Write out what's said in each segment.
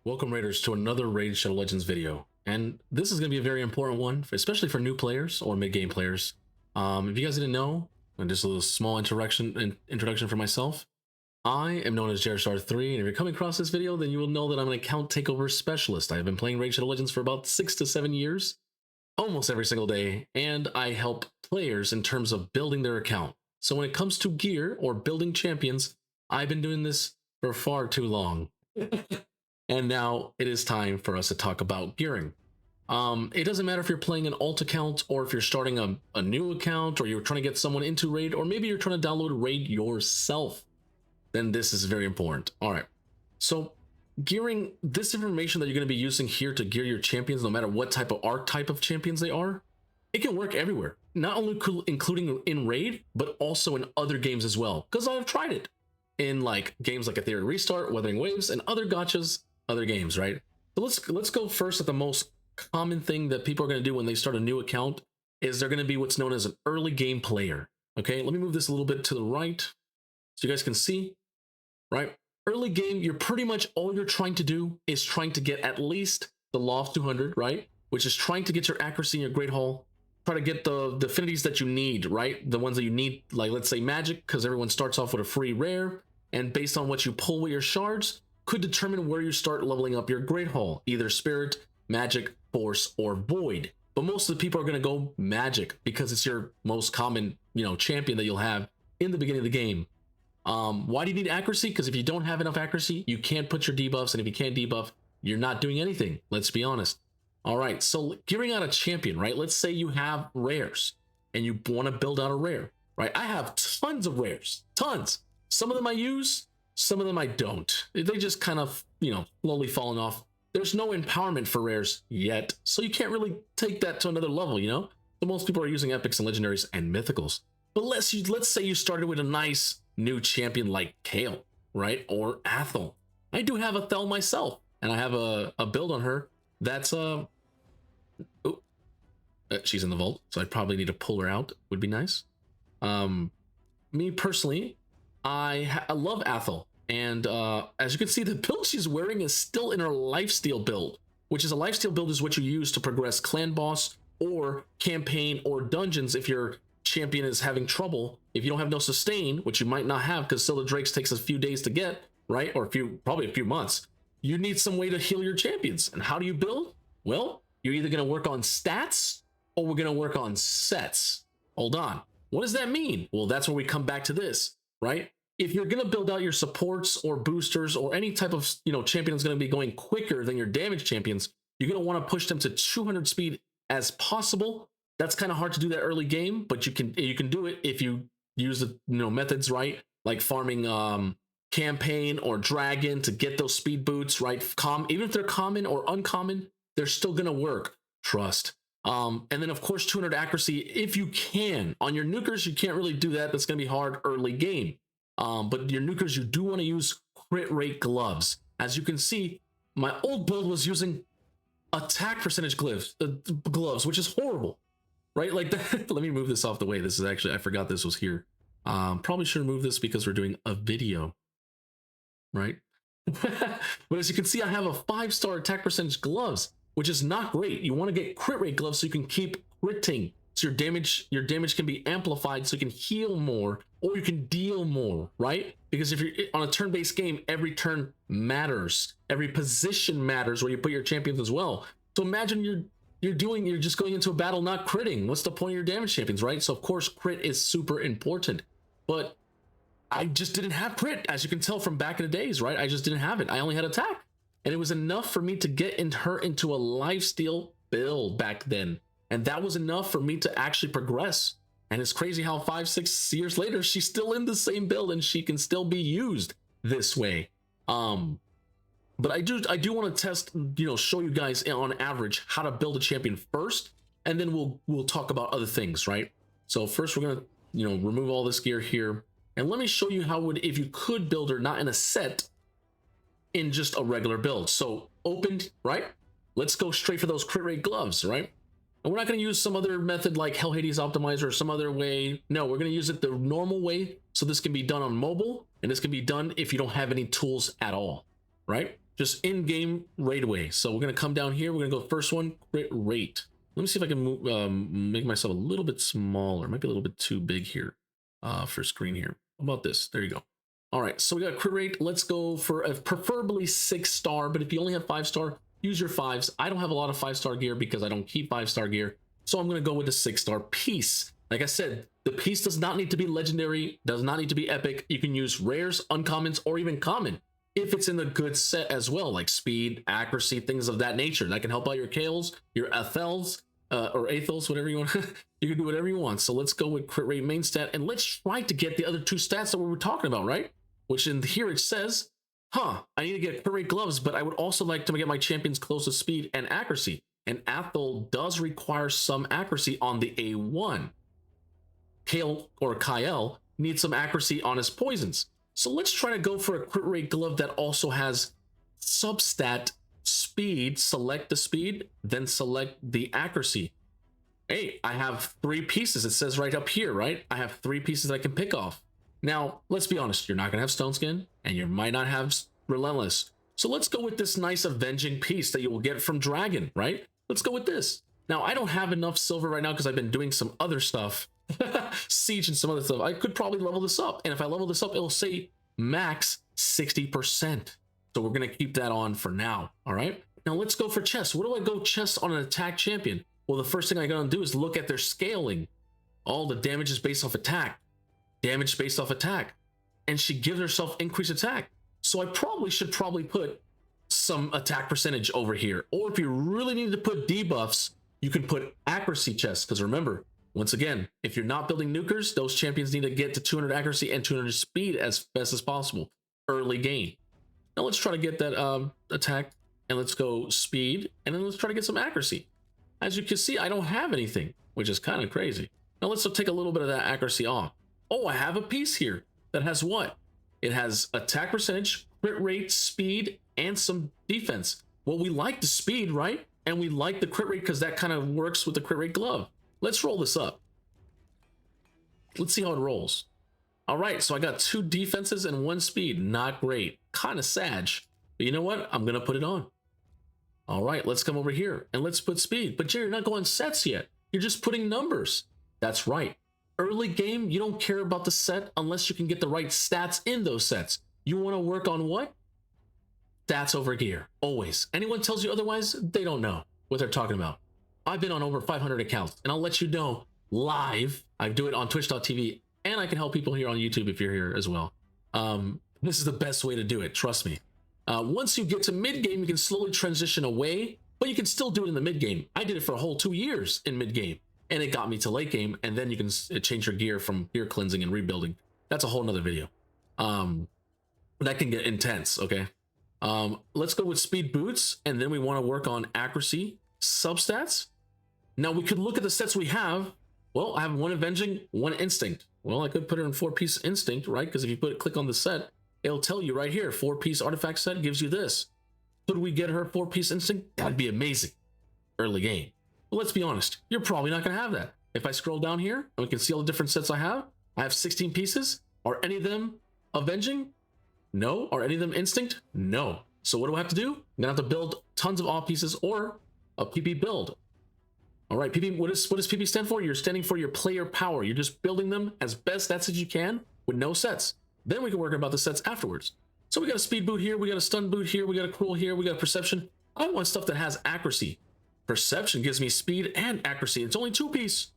Welcome Raiders to another Raid Shadow Legends video. And this is going to be a very important one, especially for new players or mid-game players. If you guys didn't know, and just a little small introduction for myself, I am known as JaredStar3, and if you're coming across this video, then you will know that I'm an account takeover specialist. I have been playing Raid Shadow Legends for about 6 to 7 years, almost every single day, and I help players in terms of building their account. So when it comes to gear or building champions, I've been doing this for far too long. And now it is time for us to talk about gearing. It doesn't matter if you're playing an alt account or if you're starting a new account or you're trying to get someone into Raid or maybe you're trying to download Raid yourself. Then this is very important. All right. So gearing, this information that you're going to be using here to gear your champions, no matter what type of archetype of champions they are, it can work everywhere. Not only including in Raid, but also in other games as well. Because I've tried it in like games like Ethereum Restart, Wuthering Waves, and other gachas, other games, right? So let's go first at the most common thing that people are going to do when they start a new account is they're going to be what's known as an early game player. Okay, let me move this a little bit to the right so you guys can see, right? Early game, you're pretty much all you're trying to do is trying to get at least the Loft 200, right? Which is trying to get your accuracy in your Great Hall, try to get the affinities that you need, right? The ones that you need, like let's say Magic, because everyone starts off with a free rare, and based on what you pull with your shards, could determine where you start leveling up your Great Hall, either Spirit, Magic, Force, or Void. But most of the people are going to go Magic because it's your most common, champion that you'll have in the beginning of the game. Why do you need accuracy? Because if you don't have enough accuracy, you can't put your debuffs, and if you can't debuff, you're not doing anything. Let's be honest. All right, so gearing out a champion, right? Let's say you have rares and you want to build out a rare, right? I have tons of rares, tons. Some of them I use, some of them I don't. They just kind of, slowly falling off. There's no empowerment for rares yet, so you can't really take that to another level, So most people are using epics and legendaries and mythicals. But let's say you started with a nice new champion like Kale, right? Or Athel. I do have Athel myself, and I have a build on her that's she's in the vault, so I probably need to pull her out. Would be nice. Me personally, I love Athel, and as you can see, the build she's wearing is still in her lifesteal build, which is a lifesteal build is what you use to progress clan boss or campaign or dungeons if your champion is having trouble. If you don't have no sustain, which you might not have because Silver Drakes takes a few days to get, right? Or probably a few months. You need some way to heal your champions. And how do you build? Well, you're either going to work on stats or we're going to work on sets. Hold on. What does that mean? Well, that's where we come back to this, right? If you're going to build out your supports or boosters or any type of, champion that's going to be going quicker than your damage champions, you're going to want to push them to 200 speed as possible. That's kind of hard to do that early game, but you can do it if you use the methods right, like farming campaign or dragon to get those speed boots, right? Even if they're common or uncommon, they're still gonna work. Trust. And then of course 200 accuracy if you can. On your nukers, you can't really do that. That's gonna be hard early game. But your nukers, you do want to use crit rate gloves. As you can see, my old build was using attack percentage gloves, which is horrible. Right, like that. Let me move this off the way. This is actually, I forgot this was here. Probably should remove this because we're doing a video, right? But as you can see, I have a 5-star attack percentage gloves, which is not great. You want to get crit rate gloves so you can keep critting, so your damage can be amplified, so you can heal more or you can deal more, right? Because if you're on a turn-based game, every turn matters, every position matters where you put your champions as well. So imagine you're just going into a battle not critting. What's the point of your damage champions, right? So of course crit is super important, but I just didn't have crit, as you can tell from back in the days, right? I just didn't have it. I only had attack, and it was enough for me to get her into a lifesteal build back then, and that was enough for me to actually progress. And it's crazy how 5-6 years later she's still in the same build and she can still be used this way. But I do want to test, show you guys on average how to build a champion first, and then we'll talk about other things, right? So first we're gonna, remove all this gear here, and let me show you how if you could build her not in a set, in just a regular build. So opened, right? Let's go straight for those crit rate gloves, right? And we're not going to use some other method like Hell Hades Optimizer or some other way. No, we're going to use it the normal way. So this can be done on mobile, and this can be done if you don't have any tools at all, right? just in-game right away. So we're gonna come down here. We're gonna go first one, crit rate. Let me see if I can move, make myself a little bit smaller. Might be a little bit too big here for screen here. How about this? There you go. All right, so we got crit rate. Let's go for a preferably 6-star, but if you only have 5-star, use your 5s. I don't have a lot of 5-star gear because I don't keep 5-star gear. So I'm gonna go with the 6-star piece. Like I said, the piece does not need to be legendary, does not need to be epic. You can use rares, uncommons, or even common if it's in the good set as well, like speed, accuracy, things of that nature. That can help out your Kales, your Athels, or Athels, whatever you want. You can do whatever you want. So let's go with crit rate main stat, and let's try to get the other 2 stats that we were talking about, right? Which in here it says, I need to get crit rate gloves, but I would also like to get my champions close to speed and accuracy. And Athel does require some accuracy on the A1. Kale or Kyle needs some accuracy on his poisons. So let's try to go for a crit rate glove that also has substat speed. Select the speed, then select the accuracy. Hey, I have 3 pieces. It says right up here, right? I have 3 pieces that I can pick off. Now, let's be honest. You're not going to have Stone Skin, and you might not have Relentless. So let's go with this nice Avenging piece that you will get from Dragon, right? Let's go with this. Now, I don't have enough silver right now because I've been doing some other stuff. Siege and some other stuff. I could probably level this up, and if I level this up, it'll say max 60%. So we're gonna keep that on for now. All right, now let's go for chest. What do I go chest on an attack champion? Well, the first thing I gotta do is look at their scaling. All the damage is based off attack, damage based off attack, and she gives herself increased attack. So I should put some attack percentage over here, or if you really need to put debuffs, you can put accuracy chest, because remember, once again, if you're not building nukers, those champions need to get to 200 accuracy and 200 speed as best as possible early game. Now let's try to get that attack, and let's go speed, and then let's try to get some accuracy. As you can see, I don't have anything, which is kind of crazy. Now let's take a little bit of that accuracy off. Oh, I have a piece here that has what? It has attack percentage, crit rate, speed, and some defense. Well, we like the speed, right? And we like the crit rate because that kind of works with the crit rate glove. Let's roll this up. Let's see how it rolls. All right, so I got 2 defenses and 1 speed. Not great. Kind of sad. But you know what? I'm going to put it on. All right, let's come over here and let's put speed. But Jerry, you're not going sets yet. You're just putting numbers. That's right. Early game, you don't care about the set unless you can get the right stats in those sets. You want to work on what? Stats over gear. Always. Anyone tells you otherwise, they don't know what they're talking about. I've been on over 500 accounts, and I'll let you know live. I do it on twitch.tv, and I can help people here on YouTube if you're here as well. This is the best way to do it, trust me. Once you get to mid-game, you can slowly transition away, but you can still do it in the mid-game. I did it for a whole 2 years in mid-game, and it got me to late game, and then you can change your gear from gear cleansing and rebuilding. That's a whole nother video. That can get intense, okay? Let's go with speed boots, and then we want to work on accuracy substats. Now we could look at the sets we have. Well, I have 1 avenging, 1 instinct. Well, I could put her in 4-piece instinct, right? Because if you click on the set, it'll tell you right here, 4-piece artifact set gives you this. Could we get her 4-piece instinct? That'd be amazing. Early game. But let's be honest, you're probably not going to have that. If I scroll down here, and we can see all the different sets I have 16 pieces. Are any of them avenging? No. Are any of them instinct? No. So what do I have to do? I'm gonna have to build tons of off pieces or a PP build. All right, PP, what does PP stand for? You're standing for your player power. You're just building them as best that's as you can with no sets. Then we can work about the sets afterwards. So we got a speed boot here, we got a stun boot here, we got a cruel here, we got a perception. I want stuff that has accuracy. Perception gives me speed and accuracy. It's only 2-piece.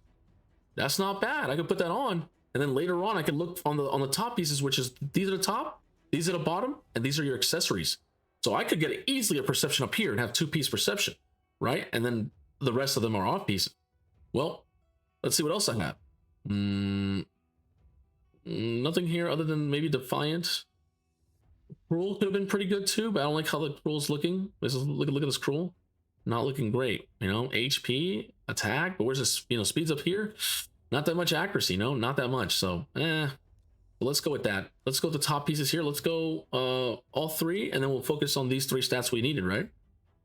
That's not bad. I could put that on, and then later on I can look on the top pieces, which is these are the top, these are the bottom, and these are your accessories. So I could get easily a perception up here and have 2-piece perception, right? And then the rest of them are off pieces. Well, let's see what else I have. Nothing here other than maybe Defiant. Cruel could have been pretty good too, but I don't like how the Cruel's looking. Look at this Cruel. Not looking great. You know, HP, attack, but where's this, speeds up here? Not that much accuracy, no, not that much. So, let's go with that. Let's go with the top pieces here. Let's go all 3, and then we'll focus on these 3 stats we needed, right?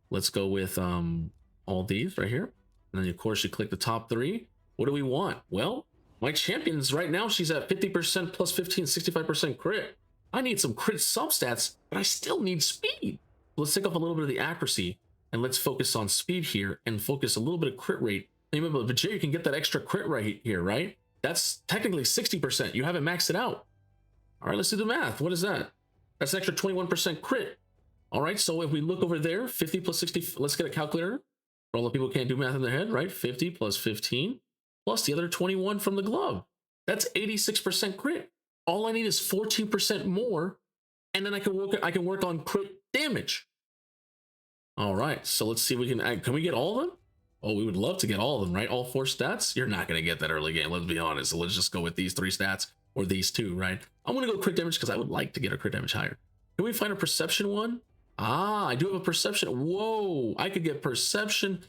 Let's go with all these right here. And then, of course, you click the top 3. What do we want? Well, my champions right now, she's at 50% plus 15, 65% crit. I need some crit substats, but I still need speed. off a little bit of the accuracy, and let's focus on speed here and focus a little bit of crit rate. And remember, but Jay, you can get that extra crit rate here, right? That's technically 60%. You haven't maxed it out. All right, let's do the math. What is that? That's an extra 21% crit. All right, so if we look over there, 50 plus 60, let's get a calculator. For all the people who can't do math in their head, right? 50 plus 15 plus the other 21 from the glove. That's 86% crit. All I need is 14% more, and then I can work on crit damage. All right, so let's see if we can we get all of them? Oh, we would love to get all of them, right? All 4 stats? You're not going to get that early game, let's be honest. So let's just go with these 3 stats or these 2, right? I'm going to go crit damage because I would like to get a crit damage higher. Can we find a perception one? Ah, I do have a perception. Whoa, I could get perception,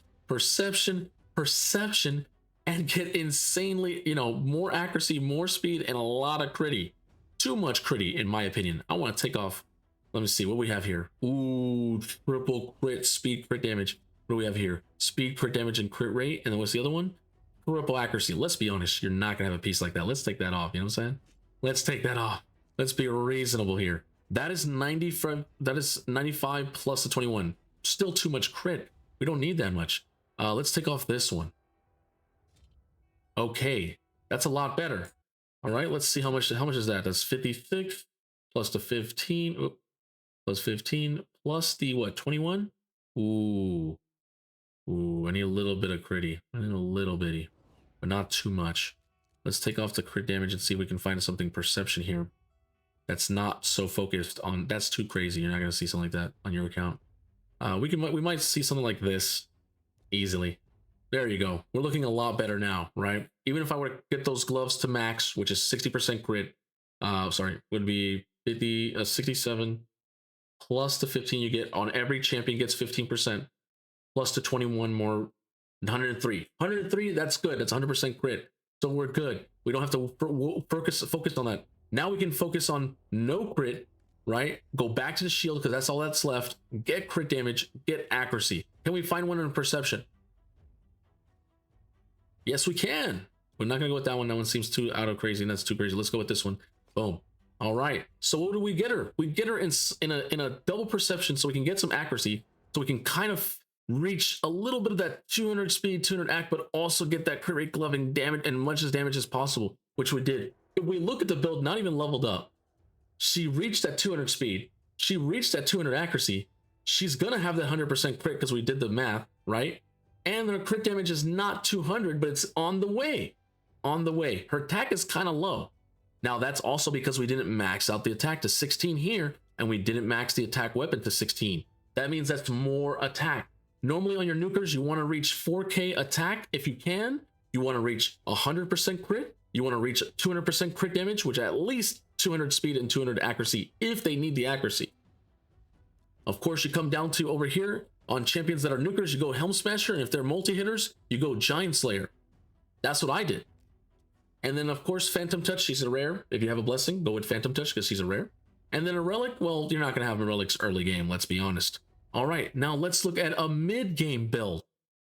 and get insanely, you know, more accuracy, more speed, and a lot of critty. Too much critty, in my opinion. I want to take off. Let me see what we have here. Ooh, triple crit, speed, crit damage. What do we have here? Speed, crit damage, and crit rate. And then what's the other one? Triple accuracy. Let's be honest, you're not going to have a piece like that. Let's take that off. You know what I'm saying? Let's take that off. Let's be reasonable here. That is 95 plus the 21. Still too much crit. We don't need that much. Let's take off this one. Okay, that's a lot better. All right, let's see how much is that? That's 56 plus the 15. Plus 15 plus the what? 21. Ooh, I need a little bit of critty. I need a little bitty, but not too much. Let's take off the crit damage and see if we can find something perception here. That's not so focused on. That's too crazy. You're not gonna see something like that on your account. We might see something like this easily. There you go. We're looking a lot better now, right? Even if I were to get those gloves to max, which is 60% crit, would be 67 plus the 15 you get on every champion gets 15% plus the 21 more, 103. 103, that's good. That's 100% crit. So we're good. We don't have to focus on that. Now we can focus on no crit, right? Go back to the shield because that's all that's left. Get crit damage, get accuracy. Can we find one in perception? Yes, we can. We're not gonna go with that one. That one seems too out of crazy, and that's too crazy. Let's go with this one. Boom. All right. So what do we get her? We get her in a double perception, so we can get some accuracy, so we can kind of reach a little bit of that 200 speed, 200 act, but also get that crit rate glove and damage and much as damage as possible, which we did. If we look at the build, not even leveled up, she reached that 200 speed. She reached that 200 accuracy. She's gonna have that 100% crit because we did the math, right? And her crit damage is not 200, but it's on the way. On the way. Her attack is kind of low. Now, that's also because we didn't max out the attack to 16 here, and we didn't max the attack weapon to 16. That means that's more attack. Normally on your nukers, you want to reach 4K attack if you can. You want to reach 100% crit. You want to reach 200% crit damage, which at least 200 speed and 200 accuracy if they need the accuracy. Of course, you come down to over here on champions that are nukers, you go Helm Smasher, and if they're multi-hitters, you go Giant Slayer. That's what I did. And then, of course, Phantom Touch, she's a rare. If you have a blessing, go with Phantom Touch because she's a rare. And then a relic, well, you're not going to have a relics early game, let's be honest. All right, now let's look at a mid-game build.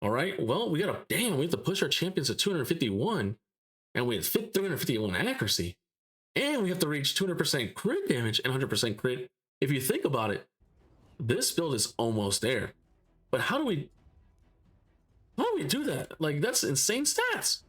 All right, well, we have to push our champions to 251, and we have 351 accuracy. And we have to reach 200% crit damage and 100% crit. If you think about it, this build is almost there. But how do we do that? Like, that's insane stats.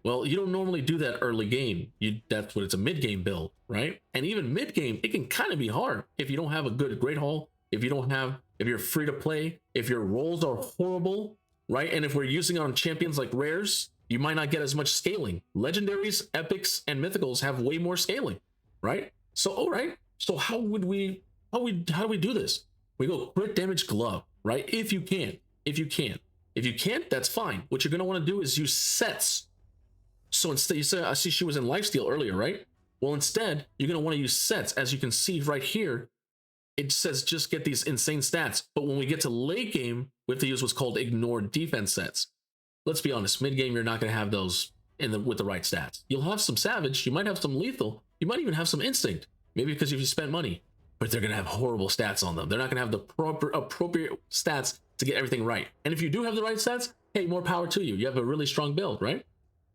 Well, you don't normally do that early game. That's what it's a mid-game build, right? And even mid-game, it can kind of be hard if you don't have a good great haul, if you're free to play, if your rolls are horrible, right? And if we're using it on champions like rares, you might not get as much scaling. Legendaries, epics, and mythicals have way more scaling, right? So, all right. So how do we do this? We go crit damage glove, right? If you can. If you can't, that's fine. What you're gonna want to do is use sets. So instead, you said, I see she was in lifesteal earlier, right? Well, instead, you're gonna want to use sets. As you can see right here, it says just get these insane stats. But when we get to late game, we have to use what's called ignored defense sets. Let's be honest, mid game, you're not gonna have those with the right stats. You'll have some savage, you might have some lethal, you might even have some instinct. Maybe because you spent money, but they're gonna have horrible stats on them. They're not gonna have the appropriate stats to get everything right. And if you do have the right stats, hey, more power to you. You have a really strong build, right?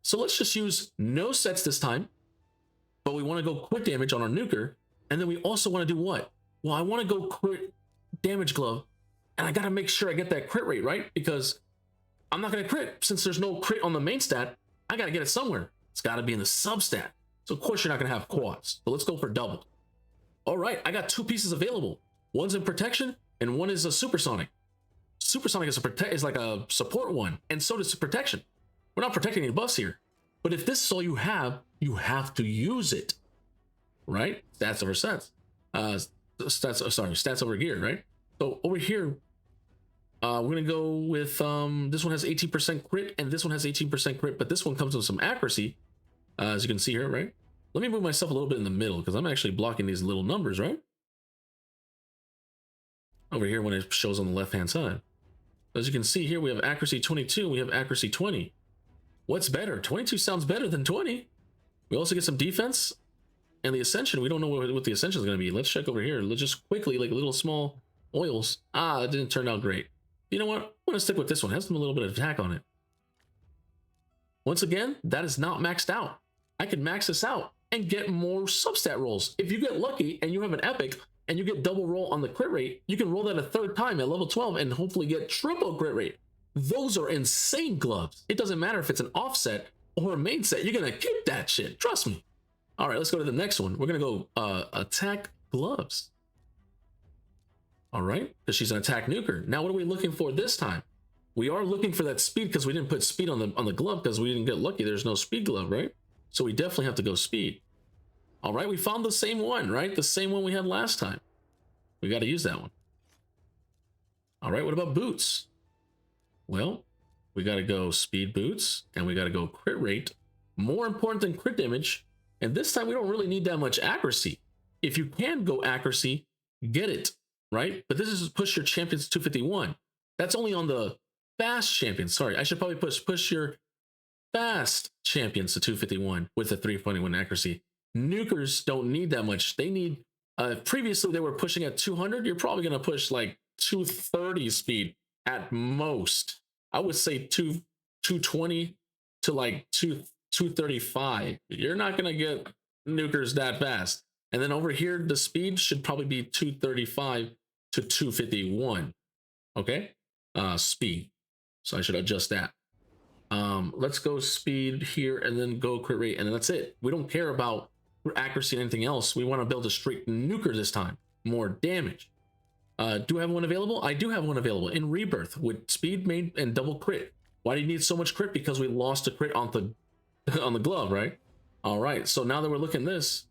So let's just use no sets this time, but we want to go crit damage on our nuker, and then we also want to do what? Well, I want to go crit damage glove, and I gotta make sure I get that crit rate, right? Because I'm not gonna crit. Since there's no crit on the main stat, I gotta get it somewhere. It's gotta be in the sub stat. So of course you're not gonna have quads. So let's go for double. All right, I got 2 pieces available. One's in protection and one is a supersonic. Supersonic is like a support one, and so does protection. We're not protecting any buffs here. But if this is all you have to use it, right? Stats over stats. Stats over gear, right? So over here, we're gonna go with this one has 18% crit and this one has 18% crit, but this one comes with some accuracy, as you can see here, right? Let me move myself a little bit in the middle because I'm actually blocking these little numbers, right? Over here when it shows on the left hand side. As you can see here, we have accuracy 22, we have accuracy 20. What's better? 22 sounds better than 20. We also get some defense and the ascension. We don't know what the ascension is going to be. Let's check over here. Let's just quickly, like little small oils. It didn't turn out great. You know what? I'm going to stick with this one. It has a little bit of attack on it. Once again, that is not maxed out. I can max this out and get more substat rolls. If you get lucky and you have an epic and you get double roll on the crit rate, you can roll that a 3rd time at level 12 and hopefully get triple crit rate. Those are insane gloves. It doesn't matter if it's an offset or a main set. You're going to keep that shit. Trust me. All right, let's go to the next one. We're going to go attack gloves. All right, because she's an attack nuker. Now, what are we looking for this time? We are looking for that speed because we didn't put speed on the glove because we didn't get lucky. There's no speed glove, right? So we definitely have to go speed. All right, we found the same one, right? The same one we had last time. We got to use that one. All right, what about boots? Well, we got to go speed boots and we got to go crit rate. More important than crit damage. And this time we don't really need that much accuracy. If you can go accuracy, get it, right? But this is push your champions to 251. That's only on the fast champions. Sorry, I should probably push your fast champions to 251 with a 321 accuracy. Nukers don't need that much. They need, previously they were pushing at 200. You're probably going to push like 230 speed at most. I would say 220 to like 235. You're not going to get nukers that fast. And then over here, the speed should probably be 235 to 251. Okay? Speed. So I should adjust that. Let's go speed here and then go crit rate. And then that's it. We don't care about accuracy and anything else. We want to build a straight nuker this time. More damage. Do I have one available? I do have one available in Rebirth with speed, main, and double crit. Why do you need so much crit? Because we lost a crit on the glove, right? All right, so now that we're looking at this,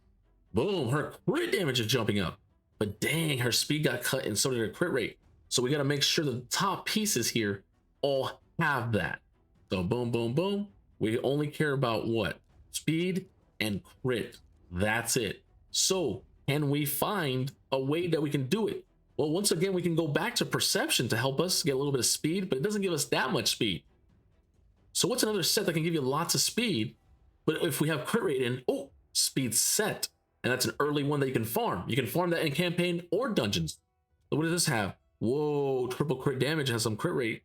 boom, her crit damage is jumping up. But dang, her speed got cut and so did her crit rate. So we got to make sure the top pieces here all have that. So boom, boom, boom. We only care about what? Speed and crit. That's it. So can we find a way that we can do it? Well, once again, we can go back to perception to help us get a little bit of speed, but it doesn't give us that much speed. So what's another set that can give you lots of speed? But if we have crit rate in, oh, speed set. And that's an early one that you can farm. You can farm that in campaign or dungeons. So what does this have? Whoa, triple crit damage has some crit rate.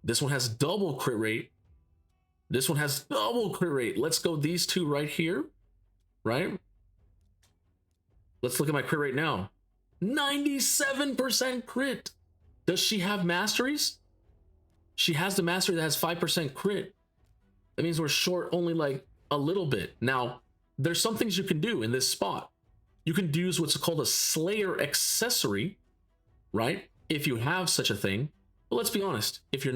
This one has double crit rate. This one has double crit rate. Let's go these two right here, right? Let's look at my crit rate now. 97% crit. Does she have masteries? She has the mastery that has 5% crit. That means we're short only like a little bit. Now, there's some things you can do in this spot. You can use what's called a Slayer accessory, right? If you have such a thing. But let's be honest, if you're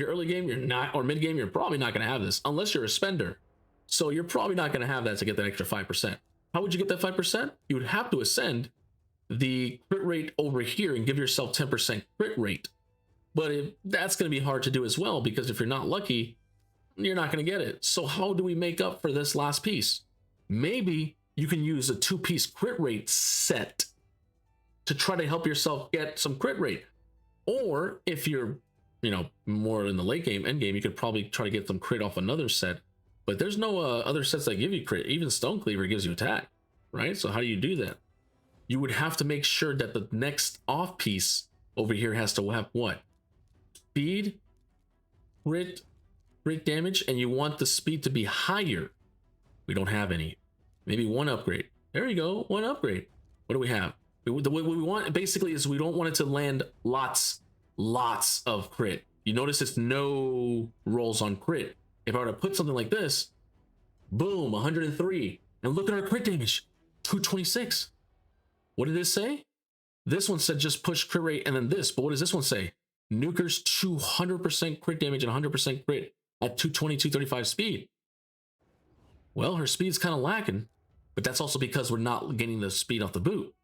early game, you're not, or mid game, you're probably not going to have this unless you're a spender. So you're probably not going to have that to get that extra 5%. How would you get that 5%? You would have to ascend the crit rate over here and give yourself 10% crit rate. But that's going to be hard to do as well, because if you're not lucky, you're not going to get it. So how do we make up for this last piece? Maybe you can use a 2-piece crit rate set to try to help yourself get some crit rate. Or if you're, more in the late game, end game, you could probably try to get some crit off another set. But there's no other sets that give you crit. Even Stone Cleaver gives you attack, right? So how do you do that? You would have to make sure that the next off piece over here has to have what? Speed, crit damage, and you want the speed to be higher. We don't have any. Maybe one upgrade. There you go, one upgrade. What do we have? The way we want basically is we don't want it to land lots of crit. You notice it's no rolls on crit. If I were to put something like this, boom, 103, and look at our crit damage, 226. What did this say? This one said just push crit rate and then this, but what does this one say? Nuker's 200% crit damage and 100% crit at 220, 235 speed. Well, her speed's kind of lacking, but that's also because we're not getting the speed off the boot.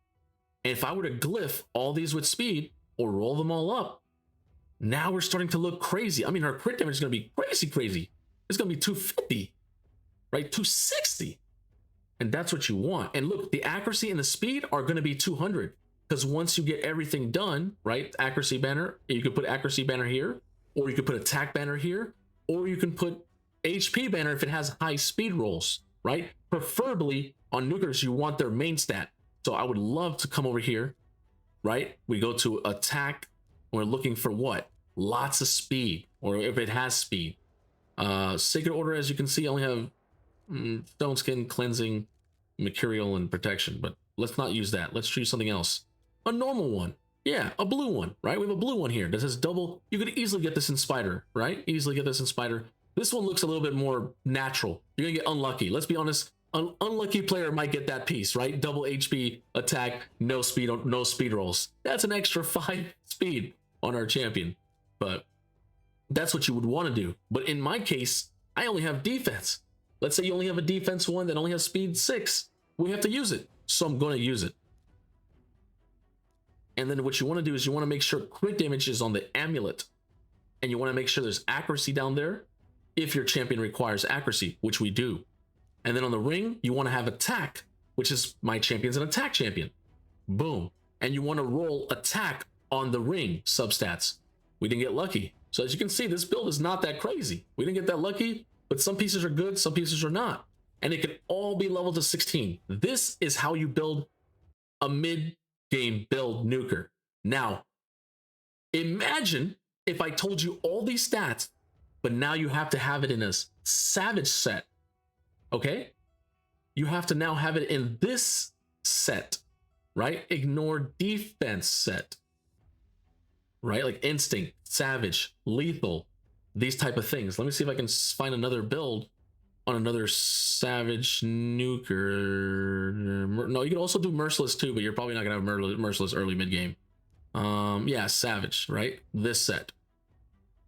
And if I were to glyph all these with speed or roll them all up, now we're starting to look crazy. I mean, her crit damage is going to be crazy. It's going to be 250, right? 260. And that's what you want. And look, the accuracy and the speed are going to be 200 because once you get everything done, right? Accuracy banner, you could put accuracy banner here, or you could put attack banner here, or you can put HP banner if it has high speed rolls, right? Preferably on nukers, you want their main stat. So I would love to come over here, right? We go to attack. We're looking for what? Lots of speed, or if it has speed. Sacred Order, as you can see, I only have Stone Skin, Cleansing, Mercurial, and Protection. But let's not use that. Let's choose something else. A normal one. Yeah, a blue one, right? We have a blue one here that says double. You could easily get this in Spider, right? Easily get this in Spider. This one looks a little bit more natural. You're gonna get unlucky. Let's be honest. An unlucky player might get that piece, right? Double HP attack, no speed rolls. That's an extra 5 speed on our champion. But that's what you would want to do. But in my case, I only have defense. Let's say you only have a defense one that only has speed 6. We have to use it. So I'm going to use it. And then what you want to do is you want to make sure crit damage is on the amulet. And you want to make sure there's accuracy down there if your champion requires accuracy, which we do. And then on the ring, you want to have attack, which is my champion's an attack champion. Boom. And you want to roll attack on the ring substats. We didn't get lucky. So as you can see, this build is not that crazy. We didn't get that lucky, but some pieces are good, some pieces are not. And it can all be leveled to 16. This is how you build a mid-game build nuker. Now, imagine if I told you all these stats, but now you have to have it in a savage set. Okay, you have to now have it in this set, right? Ignore defense set, right? Like instinct, savage, lethal, these type of things. Let me see if I can find another build on another savage nuker. No, you can also do merciless too, but you're probably not gonna have merciless early mid game. Yeah, savage, right? This set.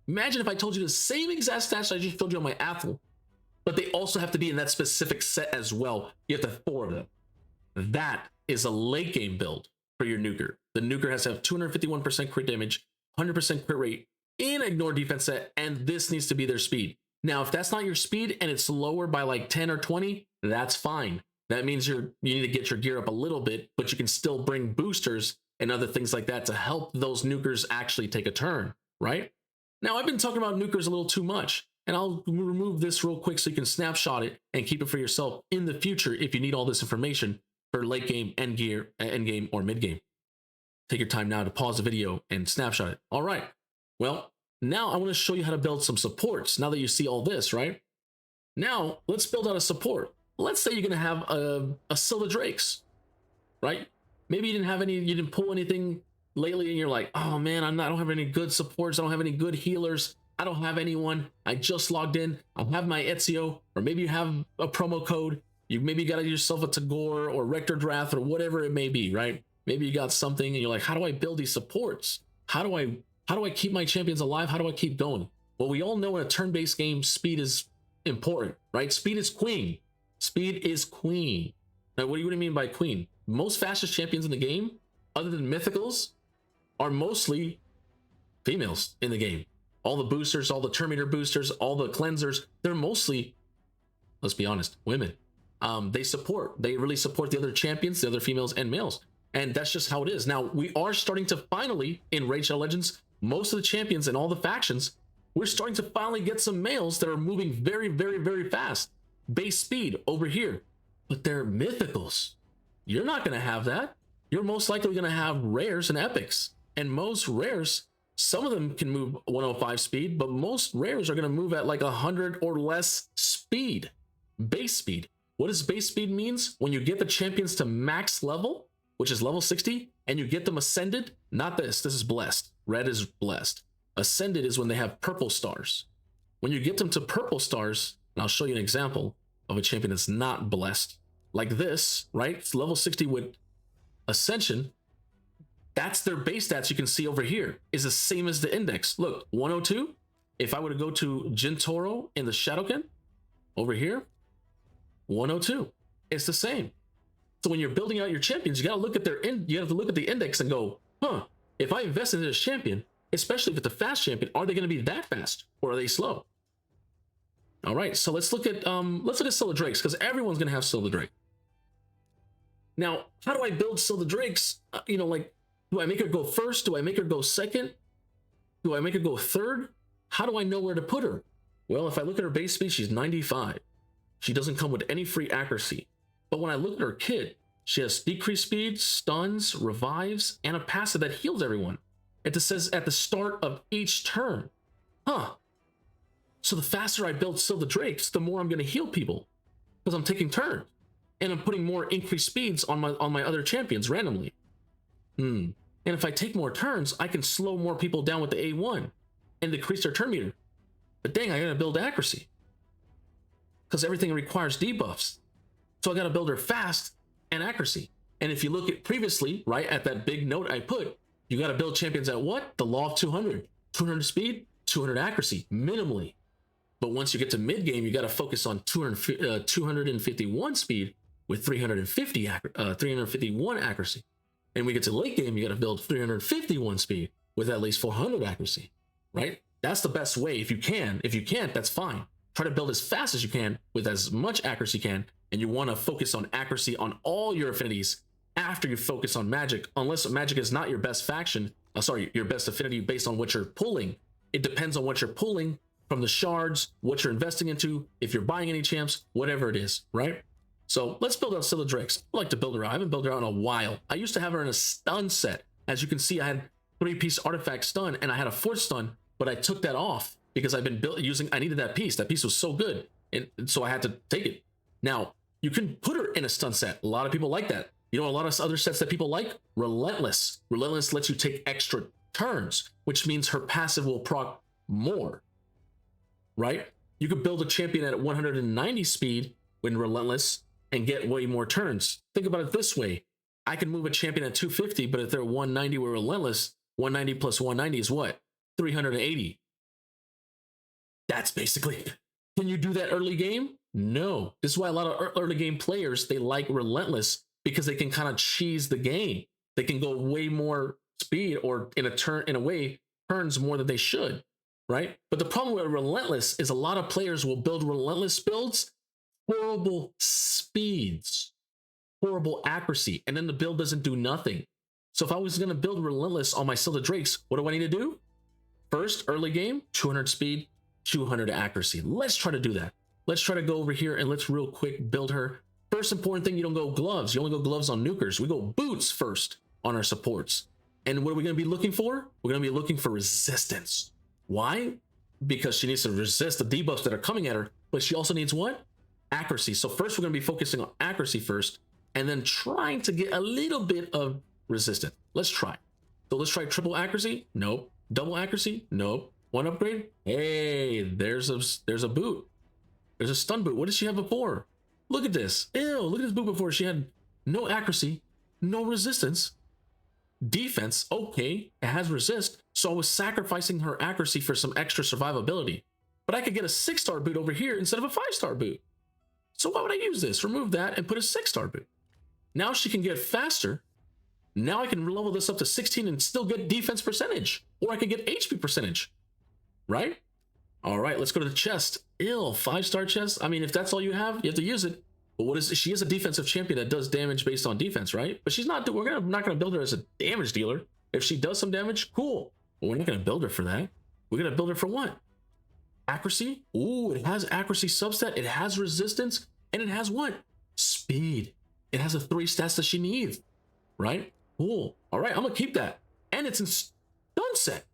Imagine if I told you the same exact stats I just told you on my Athel, but they also have to be in that specific set as well. You have to have 4 of them. That is a late game build for your nuker. The nuker has to have 251% crit damage, 100% crit rate, in ignore defense set, and this needs to be their speed. Now, if that's not your speed and it's lower by like 10 or 20, that's fine. That means you need to get your gear up a little bit, but you can still bring boosters and other things like that to help those nukers actually take a turn, right? Now, I've been talking about nukers a little too much. And I'll remove this real quick so you can snapshot it and keep it for yourself in the future if you need all this information for late game, end game, or mid game. Take your time now to pause the video and snapshot it. All right. Well, now I want to show you how to build some supports now that you see all this, right? Now, let's build out a support. Let's say you're going to have a Scylla Drakes, right? Maybe you didn't pull anything lately and you're like, oh man, I don't have any good supports. I don't have any good healers. I don't have anyone. I just logged in. I have my Ezio, or maybe you have a promo code. You maybe got yourself a Tagore or Rector Drath or whatever it may be, right? Maybe you got something and you're like, how do I build these supports? How do I keep my champions alive? How do I keep going? Well, we all know in a turn-based game, speed is important, right? Speed is queen. Speed is queen. Now, what do you mean by queen? Most fastest champions in the game, other than mythicals, are mostly females in the game. All the boosters, all the Terminator boosters, all the cleansers, they're mostly, let's be honest, women. They really support the other champions, the other females and males. And that's just how it is. Now, we are starting to finally, in Raid Shadow Legends, most of the champions and all the factions, we're starting to finally get some males that are moving very, very, very fast. Base speed over here. But they're mythicals. You're not going to have that. You're most likely going to have rares and epics. And most rares, some of them can move 105 speed, but most rares are going to move at like 100 or less speed. Base speed. What does base speed means? When you get the champions to max level, which is level 60, and you get them ascended, not this, this is blessed. Red is blessed. Ascended is when they have purple stars. When you get them to purple stars, and I'll show you an example of a champion that's not blessed, like this, right? It's level 60 with ascension. That's their base stats you can see over here, is the same as the index. Look, 102. If I were to go to Jintoro in the Shadowkin, over here, 102. It's the same. So when you're building out your champions, you gotta look at you have to look at the index and go, huh, if I invest in this champion, especially if it's a fast champion, are they gonna be that fast or are they slow? All right, so let's look at Scylla Drakes, because everyone's gonna have Scylla Drake. Now, how do I build Scylla Drakes? You know, like, do I make her go first? Do I make her go second? Do I make her go third? How do I know where to put her? Well, if I look at her base speed, she's 95. She doesn't come with any free accuracy. But when I look at her kit, she has decreased speed, stuns, revives, and a passive that heals everyone. It just says at the start of each turn. Huh. So the faster I build Scylla Drakes, the more I'm going to heal people, because I'm taking turns. And I'm putting more increased speeds on my other champions randomly. And if I take more turns, I can slow more people down with the A1 and decrease their turn meter. But dang, I gotta build accuracy, because everything requires debuffs. So I gotta build her fast and accuracy. And if you look at previously, right, at that big note I put, you gotta build champions at what? The law of 200. 200 speed, 200 accuracy, minimally. But once you get to mid game, you gotta focus on 251 speed with 351 accuracy. And we get to late game, you got to build 351 speed with at least 400 accuracy, right? That's the best way if you can. If you can't, that's fine. Try to build as fast as you can with as much accuracy you can. And you want to focus on accuracy on all your affinities after you focus on magic, unless magic is not your best faction. Your best affinity based on what you're pulling. It depends on what you're pulling from the shards, what you're investing into, if you're buying any champs, whatever it is, right? So let's build out Scylla Drakes. I like to build her out. I haven't built her out in a while. I used to have her in a stun set. As you can see, I had 3-piece artifact stun and I had a 4th stun, but I took that off because I've been I needed that piece. That piece was so good. And so I had to take it. Now, you can put her in a stun set. A lot of people like that. You know, a lot of other sets that people like? Relentless. Relentless lets you take extra turns, which means her passive will proc more, right? You could build a champion at 190 speed when Relentless and get way more turns. Think about it this way. I can move a champion at 250, but if they're 190 with Relentless, 190 plus 190 is what? 380. That's basically it. Can you do that early game? No. This is why a lot of early game players, they like Relentless, because they can kind of cheese the game. They can go way more speed, or in a way, turns more than they should, right? But the problem with Relentless is a lot of players will build Relentless builds, horrible speeds, horrible accuracy, and then the build doesn't do nothing. So if I was going to build Relentless on my Scylla Drakes, what do I need to do? First, early game, 200 speed, 200 accuracy. Let's try to do that. Let's try to go over here and let's real quick build her. First important thing, you don't go gloves. You only go gloves on nukers. We go boots first on our supports. And what are we going to be looking for? We're going to be looking for resistance. Why? Because she needs to resist the debuffs that are coming at her, but she also needs what? Accuracy. So first we're going to be focusing on accuracy first, and then trying to get a little bit of resistance. Let's try. So let's try triple accuracy. Nope. Double accuracy. Nope. One upgrade. Hey, there's a boot. There's a stun boot. What did she have before? Look at this. Ew, look at this boot before. She had no accuracy, no resistance. Defense, okay, it has resist. So I was sacrificing her accuracy for some extra survivability. But I could get a 6-star boot over here instead of a 5-star boot. So why would I use this? Remove that and put a 6-star boot. Now she can get faster. Now I can level this up to 16 and still get defense percentage. Or I could get HP percentage. Right? All right, let's go to the chest. Ew, 5-star chest. I mean, if that's all you have to use it. But what is she is a defensive champion that does damage based on defense, right? But she's not. We're not gonna build her as a damage dealer. If she does some damage, cool. But we're not gonna build her for that. We're gonna build her for what? Accuracy. Ooh, it has accuracy subset. It has resistance, and it has what? Speed. It has the 3 stats that she needs, right? Cool. All right, I'm gonna keep that, and it's in stun set.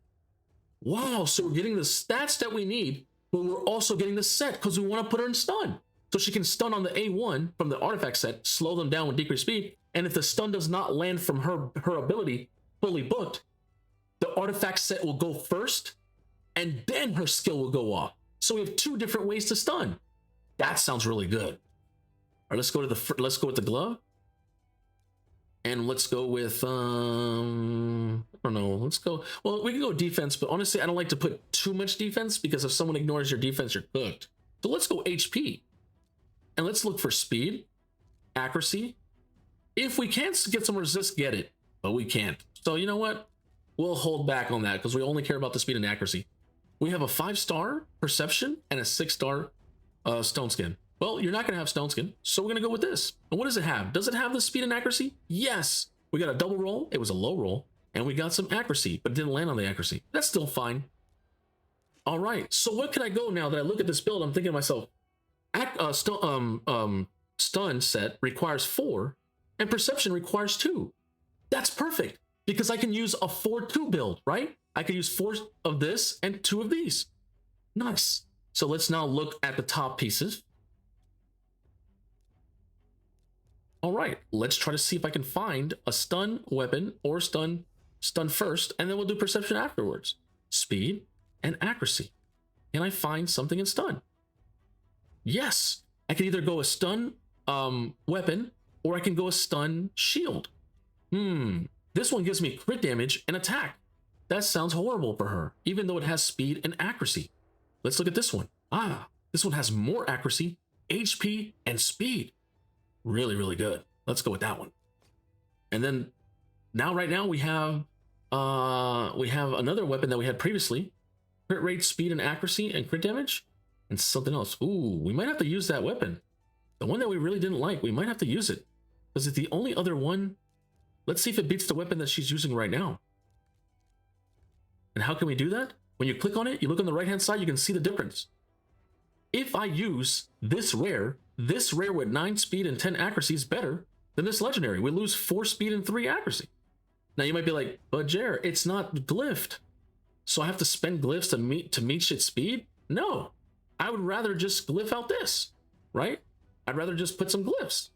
Wow. So we're getting the stats that we need, but we're also getting the set because we want to put her in stun. So she can stun on the A1 from the artifact set, slow them down with decreased speed, And if the stun does not land from her ability fully booked, the artifact set will go first, and then her skill will go off. So we have two different ways to stun. That sounds really good. All right, let's go with the glove. And let's go with, I don't know, let's go, well, we can go defense, but honestly, I don't like to put too much defense because if someone ignores your defense, you're cooked. So let's go HP. And let's look for speed, accuracy. If we can't get some resist, get it, but we can't. So you know what? We'll hold back on that because we only care about the speed and accuracy. We have a 5-star perception and a 6-star stone skin. Well, you're not going to have stone skin, so we're going to go with this. And what does it have? Does it have the speed and accuracy? Yes. We got a double roll. It was a low roll. And we got some accuracy, but didn't land on the accuracy. That's still fine. All right. So what can I go now that I look at this build? I'm thinking to myself, stun set requires 4 and perception requires 2. That's perfect because I can use a 4-2 build, right? I can use 4 of this and 2 of these. Nice. So let's now look at the top pieces. All right, let's try to see if I can find a stun weapon or stun first, and then we'll do perception afterwards. Speed and accuracy. Can I find something in stun? Yes, I can either go a stun weapon or I can go a stun shield. This one gives me crit damage and attack. That sounds horrible for her, even though it has speed and accuracy. Let's look at this one. This one has more accuracy, HP, and speed. Really, really good. Let's go with that one. And then right now we have another weapon that we had previously. Crit rate, speed, and accuracy, and crit damage, and something else. Ooh, we might have to use that weapon. The one that we really didn't like, we might have to use it. Because it's the only other one. Let's see if it beats the weapon that she's using right now. And how can we do that? When you click on it, you look on the right-hand side, you can see the difference. If I use this rare with 9 speed and 10 accuracy is better than this legendary. We lose 4 speed and 3 accuracy. Now you might be like, but Jer, it's not glyphed. So I have to spend glyphs to meet shit speed? No, I would rather just glyph out this, right? I'd rather just put some glyphs.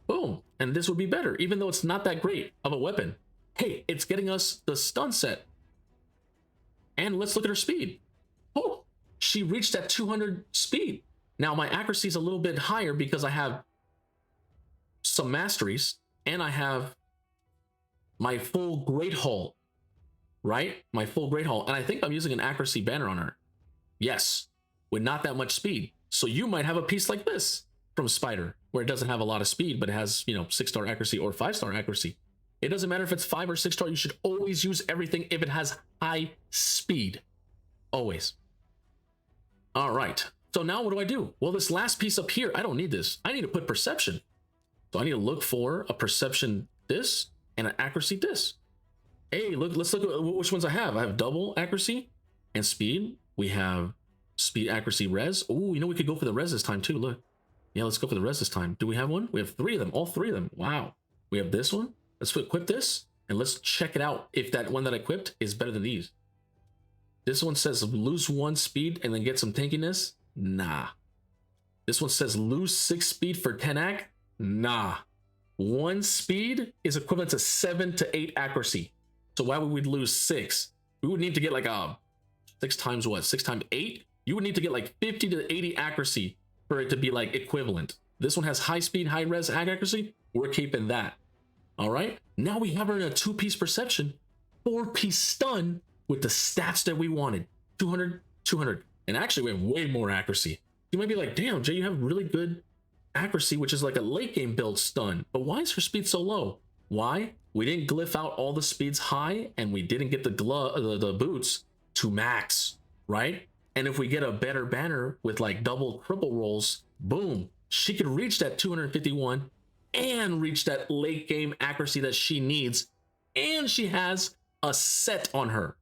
Boom, and this would be better, even though it's not that great of a weapon. Hey, it's getting us the stun set. And let's look at her speed. Oh, she reached that 200 speed. Now my accuracy is a little bit higher because I have some masteries and I have my full Great Hall, right? My full Great Hall. And I think I'm using an accuracy banner on her. Yes, with not that much speed. So you might have a piece like this from Spider, where it doesn't have a lot of speed, but it has, 6-star accuracy or 5-star accuracy. It doesn't matter if it's 5 or 6-star. You should always use everything if it has high speed. Always. All right. So now what do? Well, this last piece up here, I don't need this. I need to put perception. So I need to look for a perception this and an accuracy this. Hey, let's look at which ones I have. I have double accuracy and speed. We have speed, accuracy, res. Oh, we could go for the res this time too. Look. Yeah, let's go for the res this time. Do we have one? We have 3 of them, all 3 of them. Wow. We have this one. Let's equip this and let's check it out if that one that I equipped is better than these. This one says lose 1 speed and then get some tankiness. Nah. This one says lose 6 speed for 10 ac. Nah. 1 speed is equivalent to 7 to 8 accuracy. So why would we lose 6? We would need to get like 6 times what? 6 times 8? You would need to get like 50 to 80 accuracy for it to be like equivalent. This one has high speed, high res, accuracy. We're keeping that. All right. Now we have her in a 2-piece perception, 4-piece stun with the stats that we wanted. 200, 200. And actually we have way more accuracy. You might be like, damn, Jay, you have really good accuracy, which is like a late game build stun. But why is her speed so low? Why? We didn't glyph out all the speeds high and we didn't get the boots to max, right? And if we get a better banner with like double triple rolls, boom, she could reach that 251 and reach that late game accuracy that she needs. And she has a set on her.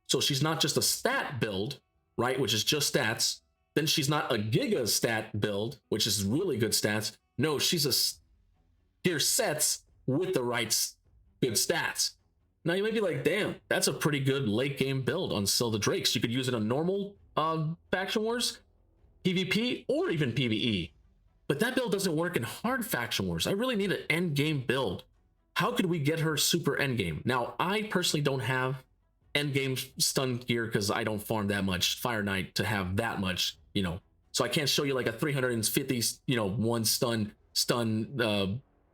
So she's not just a stat build, right? Which is just stats. Then she's not a giga stat build, which is really good stats. No, she's here's sets with the right good stats. Now you might be like, damn, that's a pretty good late game build on Still the Drakes. You could use it on normal faction wars, PvP, or even PvE. But that build doesn't work in hard faction wars. I really need an end game build. How could we get her super end game? Now, I personally don't have end game stun gear because I don't farm that much Fire Knight to have that much, you know. So I can't show you like a 350, you know, one stun,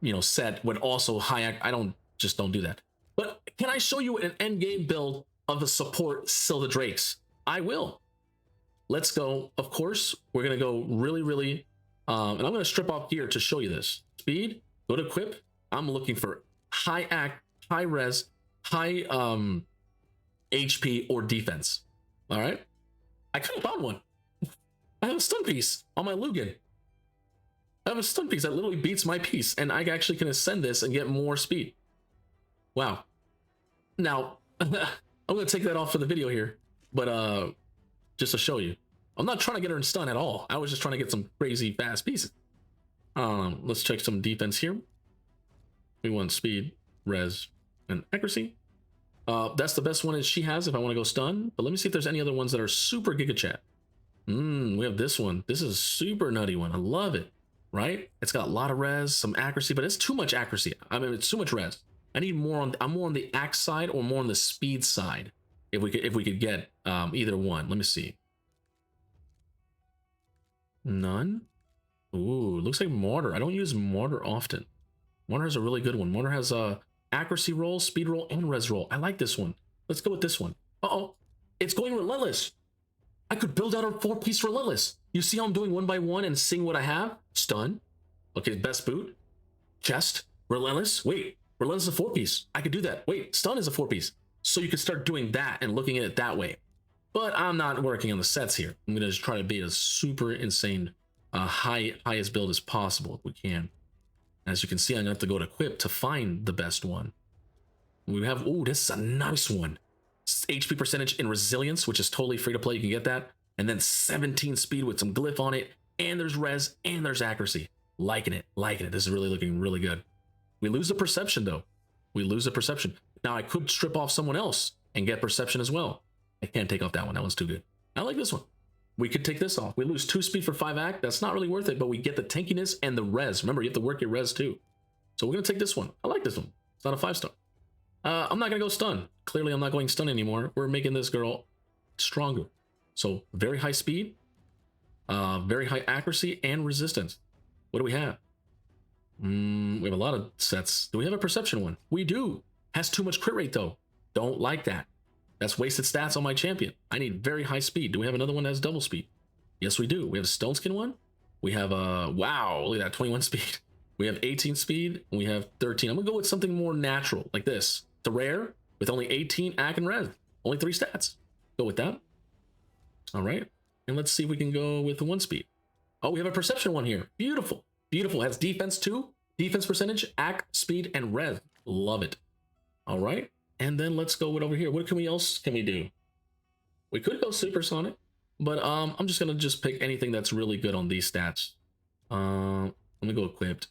you know, set with also high. I don't do that. But can I show you an end game build of the support Silda Drakes? I will. Let's go. Of course, we're gonna go really, and I'm gonna strip off gear to show you this. Speed, go to equip. I'm looking for high act, high res, high HP or defense. All right. I could have found one. I have a stun piece on my Lugan. I have a stun piece that literally beats my piece, and I actually can ascend this and get more speed. Wow. Now, I'm gonna take that off for the video here, but just to show you. I'm not trying to get her in stun at all. I was just trying to get some crazy fast pieces. Let's check some defense here. We want speed, res, and accuracy. That's the best one that she has if I want to go stun. But let me see if there's any other ones that are super giga chat. We have this one. This is a super nutty one. I love it. Right? It's got a lot of res, some accuracy, but it's too much accuracy. I mean, it's too much res. I need more on. I'm more on the axe side or more on the speed side. If we could get either one. Let me see. None. Ooh, looks like mortar. I don't use mortar often. Mortar is a really good one. Mortar has a accuracy roll, speed roll, and res roll. I like this one. Let's go with this one. Uh-oh. It's going relentless. I could build out a 4-piece relentless. You see how I'm doing one by one and seeing what I have? Stun. Okay, best boot. Chest. Relentless. Wait, relentless is a 4-piece. I could do that. Wait, stun is a 4-piece. So you can start doing that and looking at it that way. But I'm not working on the sets here. I'm going to just try to be as super insane, highest build as possible if we can. As you can see, I'm going to have to go to equip to find the best one. We have, oh, this is a nice one. HP percentage in resilience, which is totally free to play. You can get that. And then 17 speed with some glyph on it. And there's res and there's accuracy. Liking it, liking it. This is really looking really good. We lose the perception though. We lose the perception. Now I could strip off someone else and get perception as well. I can't take off that one. That one's too good. I like this one. We could take this off. We lose 2 speed for 5 act. That's not really worth it, but we get the tankiness and the res. Remember, you have to work your res too. So we're going to take this one. I like this one. It's not a 5-star. I'm not going to go stun. Clearly, I'm not going stun anymore. We're making this girl stronger. So very high speed, very high accuracy and resistance. What do we have? We have a lot of sets. Do we have a perception one? We do. Has too much crit rate though. Don't like that. That's wasted stats on my champion. I need very high speed. Do we have another one that has double speed? Yes, we do. We have a stone skin one. We have a, wow, look at that, 21 speed. We have 18 speed, and we have 13. I'm gonna go with something more natural, like this. It's a rare with only 18 AC and res. Only 3 stats. Go with that. All right. And let's see if we can go with the 1 speed. Oh, we have a perception one here. Beautiful. Beautiful. It has defense 2, defense percentage, AC, speed, and res. Love it. All right. And then let's go with over here. What else can we do? We could go supersonic, but I'm just gonna pick anything that's really good on these stats. Let me go equipped.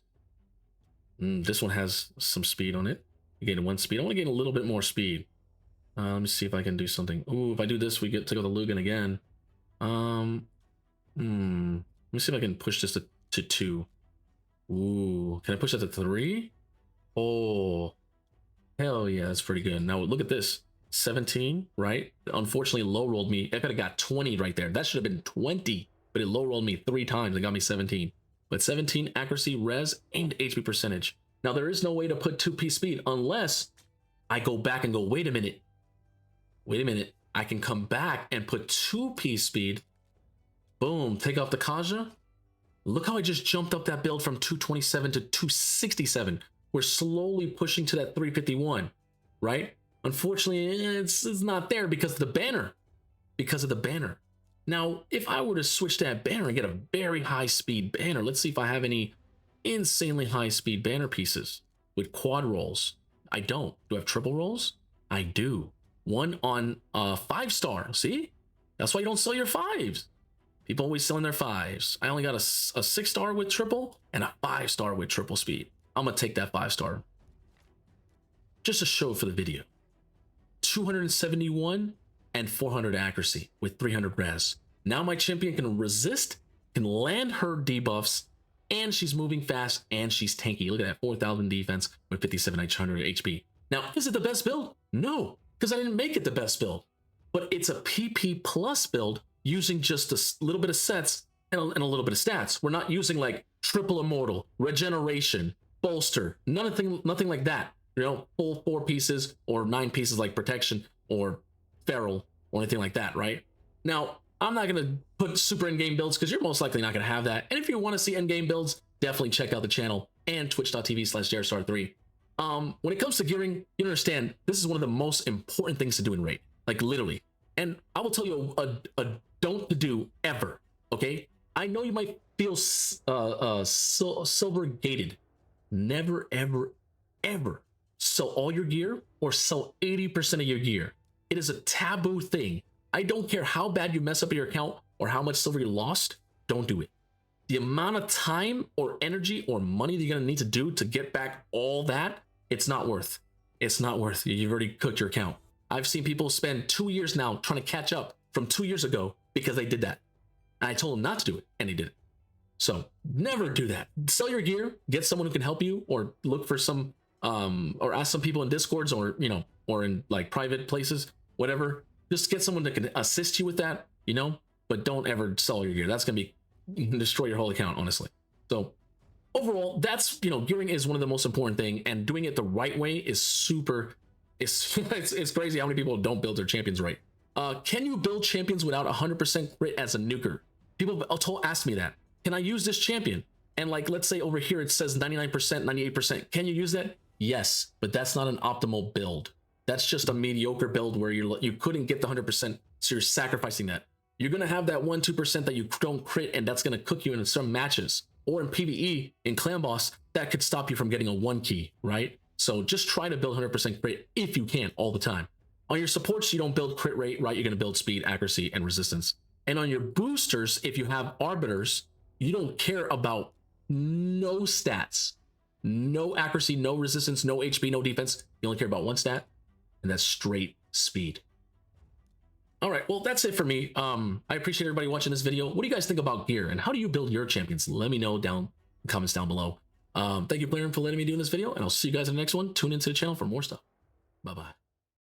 This one has some speed on it. You gain 1 speed. I want to gain a little bit more speed. Let me see if I can do something. Ooh, if I do this, we get to go to Lugan again. Let me see if I can push this to 2. Ooh, can I push that to 3? Oh. Hell yeah, that's pretty good. Now look at this. 17, right? Unfortunately, low rolled me. I could have got 20 right there. That should have been 20, but it low rolled me 3 times and got me 17. But 17 accuracy, res, and HP percentage. Now there is no way to put 2-piece speed unless I go back and go, wait a minute. Wait a minute. I can come back and put 2-piece speed. Boom, take off the Kaja. Look how I just jumped up that build from 227 to 267. We're slowly pushing to that 351, right? Unfortunately, it's not there because of the banner. Because of the banner. Now, if I were to switch to that banner and get a very high speed banner, let's see if I have any insanely high speed banner pieces with quad rolls. I don't. Do I have triple rolls? I do. One on 5-star. See? That's why you don't sell your 5s. People always selling their 5s. I only got a 6-star with triple and a 5-star with triple speed. I'm gonna take that 5-star. Just a show for the video. 271 and 400 accuracy with 300 res. Now my champion can resist, can land her debuffs, and she's moving fast, and she's tanky. Look at that, 4,000 defense with 57,900 HP. Now, is it the best build? No, because I didn't make it the best build. But it's a PP plus build using just a little bit of sets and a little bit of stats. We're not using like triple immortal, regeneration, bolster, nothing like that. You know, full 4 pieces or 9 pieces like protection or feral or anything like that, right? Now, I'm not going to put super in-game builds because you're most likely not going to have that. And if you want to see in-game builds, definitely check out the channel and twitch.tv/JRStar3. When it comes to gearing, you understand this is one of the most important things to do in raid, like literally. And I will tell you a don't to do ever, okay? I know you might feel silver gated. Never, ever, ever sell all your gear or sell 80% of your gear. It is a taboo thing. I don't care how bad you mess up your account or how much silver you lost, don't do it. The amount of time or energy or money that you're gonna need to do to get back all that, it's not worth. It's not worth. You've already cooked your account. I've seen people spend 2 years now trying to catch up from 2 years ago because they did that. And I told them not to do it, and they did it. So never do that. Sell your gear, get someone who can help you, or look for some, or ask some people in Discords or, you know, or in like private places, whatever. Just get someone that can assist you with that, you know, but don't ever sell your gear. That's going to destroy your whole account, honestly. So overall, that's, you know, gearing is one of the most important thing, and doing it the right way is super, it's crazy how many people don't build their champions right. Can you build champions without 100% crit as a nuker? People asked me that. Can I use this champion? And like, let's say over here, it says 99%, 98%. Can you use that? Yes, but that's not an optimal build. That's just a mediocre build where you couldn't get the 100%, so you're sacrificing that. You're gonna have that 1-2% that you don't crit, and that's gonna cook you in some matches. Or in PvE, in Clan Boss, that could stop you from getting a 1 key, right? So just try to build 100% crit if you can all the time. On your supports, you don't build crit rate, right? You're gonna build speed, accuracy, and resistance. And on your boosters, if you have arbiters, you don't care about no stats, no accuracy, no resistance, no HP, no defense. You only care about one stat, and that's straight speed. All right, well, that's it for me. I appreciate everybody watching this video. What do you guys think about gear, and how do you build your champions? Let me know down in the comments down below. Thank you, Blair, for letting me do this video, and I'll see you guys in the next one. Tune into the channel for more stuff. Bye-bye.